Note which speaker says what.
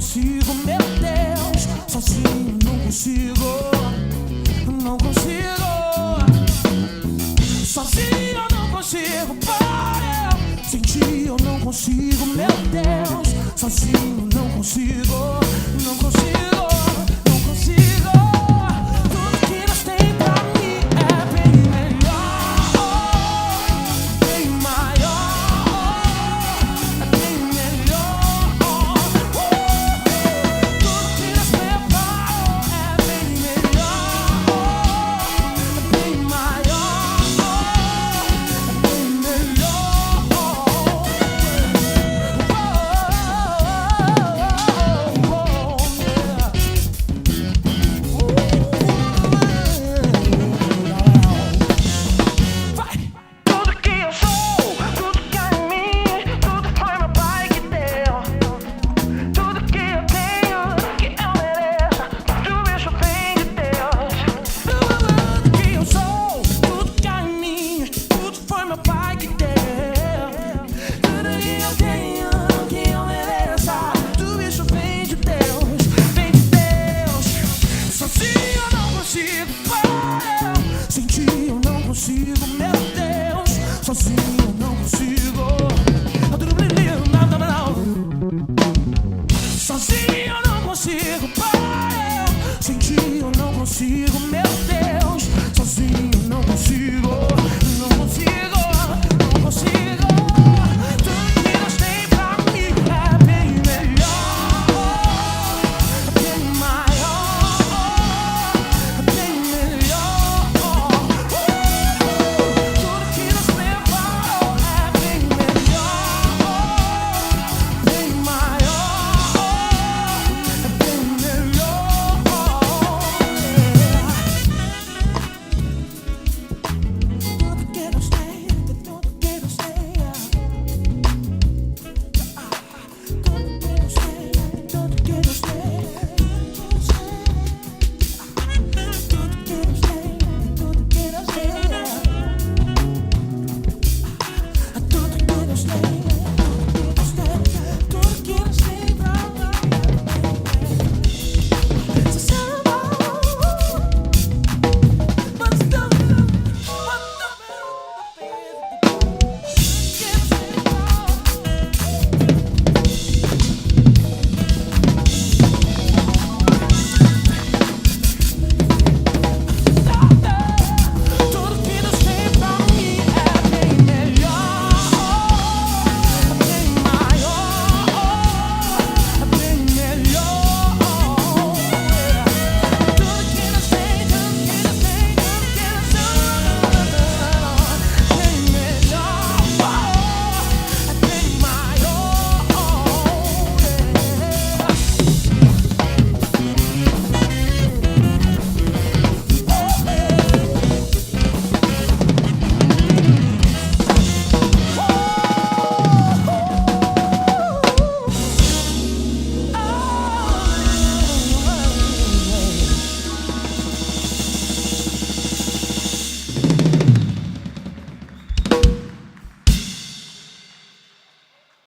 Speaker 1: consigo, meu Deus. Sozinho não consigo, não consigo. Sozinho eu não consigo, pai. Sem ti eu não consigo, meu Deus. Sozinho não consigo, não consigo, não consigo. Tudo que Deus tem pra mim é bem melhor, bem maior, é bem melhor. Tudo que Deus preparou é bem melhor, é bem maior, é bem melhor. Tudo que eu sou, tudo que há em mim, tudo foi meu Pai que deu. Tudo que eu tenho, que eu mereço, tudo isso vem de Deus. Tudo que eu sou, tudo que há em mim, tudo foi meu Pai que deu. Tudo que eu tenho, que eu mereço, tudo isso vem de Deus, vem de Deus. Sozinho eu não consigo, pai. Sem ti eu não consigo, meu Deus. Sozinho eu não consigo.